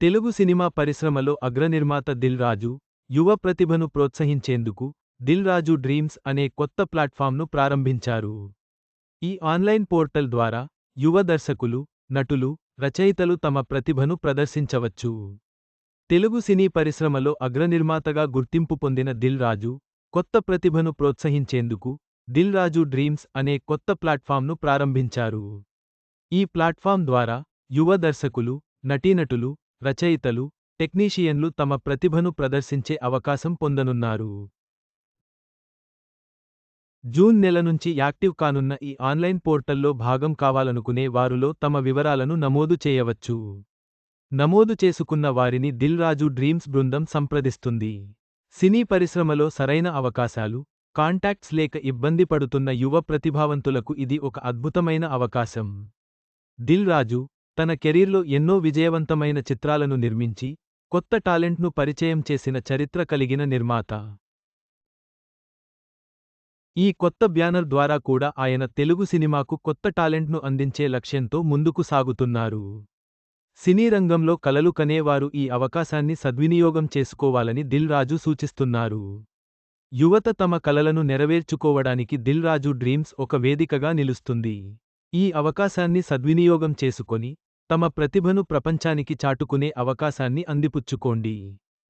Telugu cinema పరిశ్రమలో అగ్రనిర్మాత దిల్ రాజు, యువ ప్రతిభను ప్రోత్సహించేందుకు దిల్ రాజు డ్రీమ్స్ అనే కొత్త ప్లాట్ఫామ్ను ప్రారంభించారు. ఈ ఆన్లైన్ పోర్టల్ ద్వారా యువ దర్శకులు, నటులు, రచయితలు తమ ప్రతిభను ప్రదర్శించవచ్చు. తెలుగు సినీ పరిశ్రమలో అగ్రనిర్మాతగా గుర్తింపు పొందిన దిల్ రాజు, కొత్త ప్రతిభను ప్రోత్సహించేందుకు దిల్ రాజు డ్రీమ్స్ అనే కొత్త ప్లాట్ఫామ్ను ప్రారంభించారు. ఈ ప్లాట్ఫామ్ ద్వారా యువ దర్శకులు, నటీనటులు, రచయితలు, టెక్నీషియన్లు తమ ప్రతిభను ప్రదర్శించే అవకాశం పొందనున్నారు. జూన్ నెల నుంచి యాక్టివ్ కానున్న ఈ ఆన్లైన్ పోర్టల్లో భాగం కావాలనుకునే వారులో తమ వివరాలను నమోదు చేయవచ్చు. నమోదు చేసుకున్న వారిని దిల్ రాజు డ్రీమ్స్ బృందం సంప్రదిస్తుంది. సినీ పరిశ్రమలో సరైన అవకాశాలు, కాంటాక్ట్స్ లేక ఇబ్బంది పడుతున్న యువ ప్రతిభావంతులకు ఇది ఒక అద్భుతమైన అవకాశం. దిల్ రాజు తన కెరీర్లో ఎన్నో విజయవంతమైన చిత్రాలను నిర్మించి, కొత్త టాలెంట్ను పరిచయం చేసిన చరిత్ర కలిగిన నిర్మాత. ఈ కొత్త బ్యానర్ ద్వారా కూడా ఆయన తెలుగు సినిమాకు కొత్త టాలెంట్ను అందించే లక్ష్యంతో ముందుకు సాగుతున్నారు. సినీ రంగంలో కలలు కనేవారు ఈ అవకాశాన్ని సద్వినియోగం చేసుకోవాలని దిల్ రాజు సూచిస్తున్నారు. యువత తమ కలలను నెరవేర్చుకోవడానికి దిల్ రాజు డ్రీమ్స్ ఒక వేదికగా నిలుస్తుంది. ఈ అవకాశాన్ని సద్వినియోగం చేసుకొని, తమ ప్రతిభను ప్రపంచానికి చాటుకునే అవకాశాన్ని అందిపుచ్చుకోండి.